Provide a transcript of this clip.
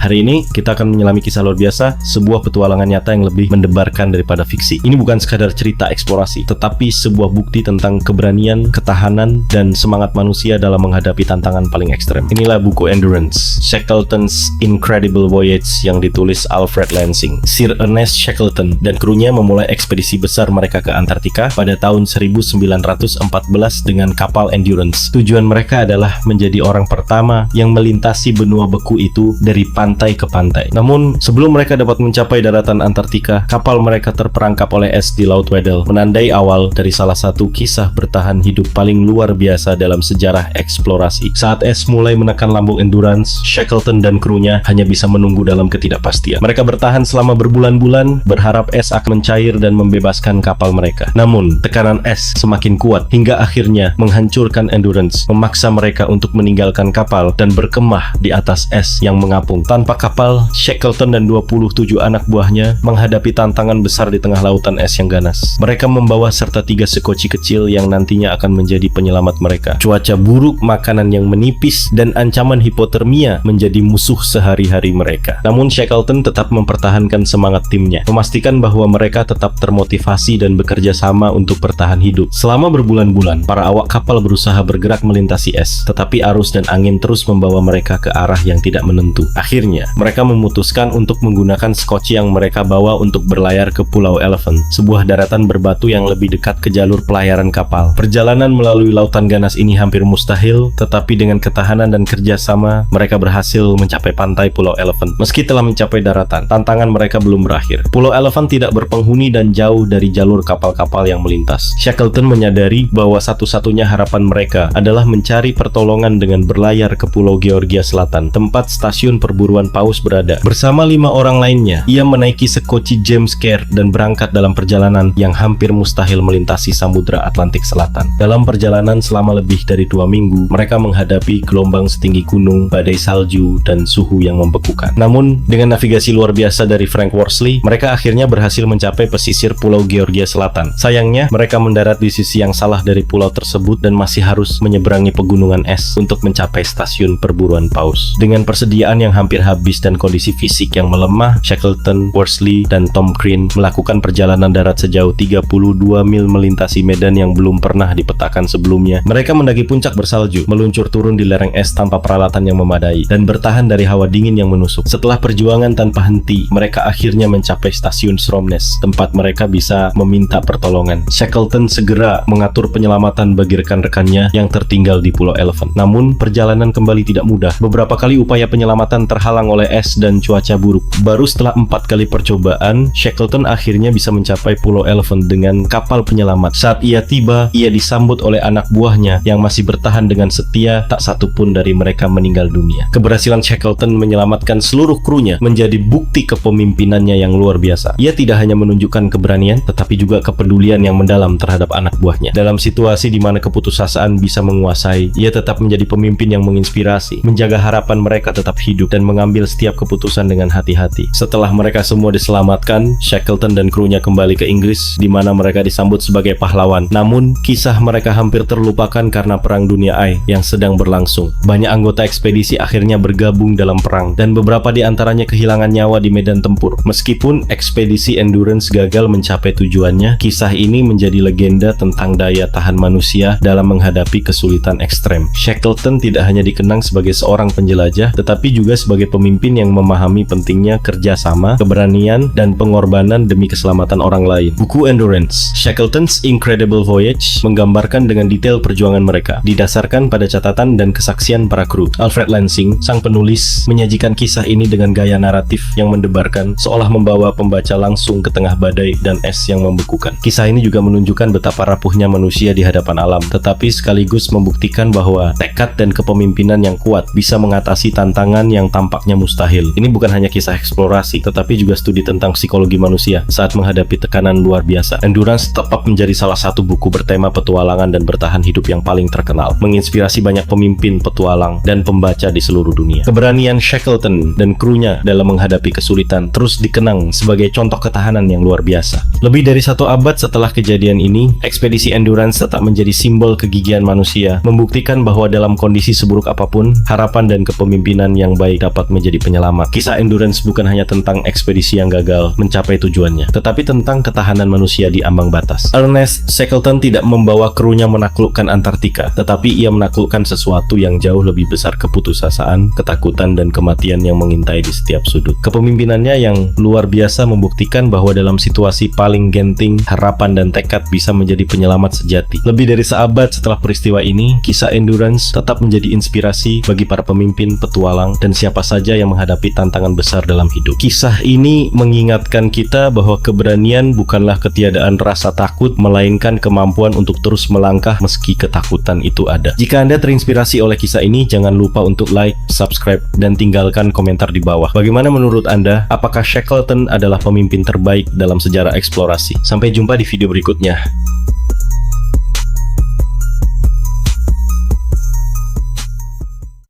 Hari ini kita akan menyelami kisah luar biasa, sebuah petualangan nyata yang lebih mendebarkan daripada fiksi. Ini bukan sekadar cerita eksplorasi, tetapi sebuah bukti tentang keberanian, ketahanan, dan semangat manusia dalam menghadapi tantangan paling ekstrem. Inilah buku Endurance, Shackleton's Incredible Voyage yang ditulis Alfred Lansing. Sir Ernest Shackleton dan krunya memulai ekspedisi besar mereka ke Antartika pada tahun 1914 dengan kapal Endurance. Tujuan mereka adalah menjadi orang pertama yang melintasi benua beku itu dari pantai ke pantai. Namun, sebelum mereka dapat mencapai daratan Antartika, kapal mereka terperangkap oleh es di Laut Weddell, menandai awal dari salah satu kisah bertahan hidup paling luar biasa dalam sejarah eksplorasi. Saat es mulai menekan lambung Endurance, Shackleton dan krunya hanya bisa menunggu dalam ketidakpastian. Mereka bertahan selama berbulan-bulan, berharap es akan mencair dan membebaskan kapal mereka. Namun, tekanan es semakin kuat hingga akhirnya menghancurkan Endurance, memaksa mereka untuk meninggalkan kapal dan berkemah di atas es yang mengapung. Tanpa kapal, Shackleton dan 27 anak buahnya menghadapi tantangan besar di tengah lautan es yang ganas. Mereka membawa serta 3 sekoci kecil yang nantinya akan menjadi penyelamat mereka. Cuaca buruk, makanan yang menipis, dan ancaman hipotermia menjadi musuh sehari-hari mereka. Namun Shackleton tetap mempertahankan semangat timnya, memastikan bahwa mereka tetap termotivasi dan bekerja sama untuk bertahan hidup. Selama berbulan-bulan, para awak kapal berusaha bergerak melintasi es, tetapi arus dan angin terus membawa mereka ke arah yang tidak menentu. Akhirnya, mereka memutuskan untuk menggunakan skoci yang mereka bawa untuk berlayar ke Pulau Elephant, sebuah daratan berbatu yang lebih dekat ke jalur pelayaran kapal. Perjalanan melalui lautan ganas ini hampir mustahil, tetapi dengan ketahanan dan kerjasama, mereka berhasil mencapai pantai Pulau Elephant. Meski telah mencapai daratan, tantangan mereka belum berakhir. Pulau Elephant tidak berpenghuni dan jauh dari jalur kapal-kapal yang melintas. Shackleton menyadari bahwa satu-satunya harapan mereka adalah mencari pertolongan dengan berlayar ke Pulau Georgia Selatan, tempat stasiun perburuan paus berada. Bersama 5 orang lainnya, ia menaiki sekoci James Caird dan berangkat dalam perjalanan yang hampir mustahil melintasi Samudra Atlantik Selatan. Dalam perjalanan selama lebih dari 2 minggu, mereka menghadapi gelombang setinggi gunung, badai salju, dan suhu yang membekukan. Namun, dengan navigasi luar biasa dari Frank Worsley, mereka akhirnya berhasil mencapai pesisir Pulau Georgia Selatan. Sayangnya, mereka mendarat di sisi yang salah dari pulau tersebut dan masih harus menyeberangi pegunungan es untuk mencapai stasiun perburuan paus. Dengan persediaan yang hampir habis dan kondisi fisik yang melemah, Shackleton, Worsley, dan Tom Crean melakukan perjalanan darat sejauh 32 mil melintasi medan yang belum pernah dipetakan sebelumnya. Mereka mendaki puncak bersalju, meluncur turun di lereng es tanpa peralatan yang memadai, dan bertahan dari hawa dingin yang menusuk. Setelah perjuangan tanpa henti, mereka akhirnya mencapai stasiun Stromness, tempat mereka bisa meminta pertolongan. Shackleton segera mengatur penyelamatan bagi rekan-rekannya yang tertinggal di Pulau Elephant. Namun, perjalanan kembali tidak mudah. Beberapa kali upaya penyelamatan terhalang oleh es dan cuaca buruk. Baru setelah 4 kali percobaan, Shackleton akhirnya bisa mencapai Pulau Elephant dengan kapal penyelamat. Saat ia tiba, ia disambut oleh anak buahnya yang masih bertahan dengan setia, tak satu pun dari mereka meninggal dunia. Keberhasilan Shackleton menyelamatkan seluruh krunya menjadi bukti kepemimpinannya yang luar biasa. Ia tidak hanya menunjukkan keberanian, tetapi juga kepedulian yang mendalam terhadap anak buahnya. Dalam situasi di mana keputusasaan bisa menguasai, ia tetap menjadi pemimpin yang menginspirasi, menjaga harapan mereka tetap hidup, dan mengambil setiap keputusan dengan hati-hati. Setelah mereka semua diselamatkan, Shackleton dan krunya kembali ke Inggris, di mana mereka disambut sebagai pahlawan. Namun, kisah mereka hampir terlupakan karena Perang Dunia I yang sedang berlangsung. Banyak anggota ekspedisi akhirnya bergabung dalam perang, dan beberapa di antaranya kehilangan nyawa di medan tempur. Meskipun ekspedisi Endurance gagal mencapai tujuannya, kisah ini menjadi legenda tentang daya tahan manusia dalam menghadapi kesulitan ekstrem. Shackleton tidak hanya dikenang sebagai seorang penjelajah, tetapi juga sebagai pemimpin yang memahami pentingnya kerjasama, keberanian, dan pengorbanan demi keselamatan orang lain. Buku Endurance, Shackleton's Incredible Voyage, menggambarkan dengan detail perjuangan mereka, didasarkan pada catatan dan kesaksian para kru. Alfred Lansing, sang penulis, menyajikan kisah ini dengan gaya naratif yang mendebarkan, seolah membawa pembaca langsung ke tengah badai dan es yang membekukan. Kisah ini juga menunjukkan betapa rapuhnya manusia di hadapan alam, tetapi sekaligus membuktikan bahwa tekad dan kepemimpinan yang kuat bisa mengatasi tantangan yang tampaknya mustahil. Ini bukan hanya kisah eksplorasi, tetapi juga studi tentang psikologi manusia saat menghadapi tekanan luar biasa. Endurance tetap menjadi salah satu buku bertema petualangan dan bertahan hidup yang paling terkenal, menginspirasi banyak pemimpin petualang dan pembaca di seluruh dunia. Keberanian Shackleton dan krunya dalam menghadapi kesulitan terus dikenang sebagai contoh ketahanan yang luar biasa. Lebih dari 1 abad setelah kejadian ini, ekspedisi Endurance tetap menjadi simbol kegigihan manusia, membuktikan bahwa dalam kondisi seburuk apapun, harapan dan kepemimpinan yang baik dapat menjadi penyelamat. Kisah endurance bukan hanya tentang ekspedisi yang gagal mencapai tujuannya, tetapi tentang ketahanan manusia di ambang batas. Ernest Shackleton tidak membawa krunya menaklukkan Antartika, tetapi ia menaklukkan sesuatu yang jauh lebih besar: keputusasaan, ketakutan, dan kematian yang mengintai di setiap sudut. Kepemimpinannya yang luar biasa membuktikan bahwa dalam situasi paling genting, harapan dan tekad bisa menjadi penyelamat sejati. Lebih dari seabad setelah peristiwa ini, kisah endurance tetap menjadi inspirasi bagi para pemimpin, petualang, dan siapa saja yang menghadapi tantangan besar dalam hidup. Kisah ini mengingatkan kita bahwa keberanian bukanlah ketiadaan rasa takut, melainkan kemampuan untuk terus melangkah meski ketakutan itu ada. Jika Anda terinspirasi oleh kisah ini, jangan lupa untuk like, subscribe, dan tinggalkan komentar di bawah. Bagaimana menurut Anda? Apakah Shackleton adalah pemimpin terbaik dalam sejarah eksplorasi? Sampai jumpa di video berikutnya.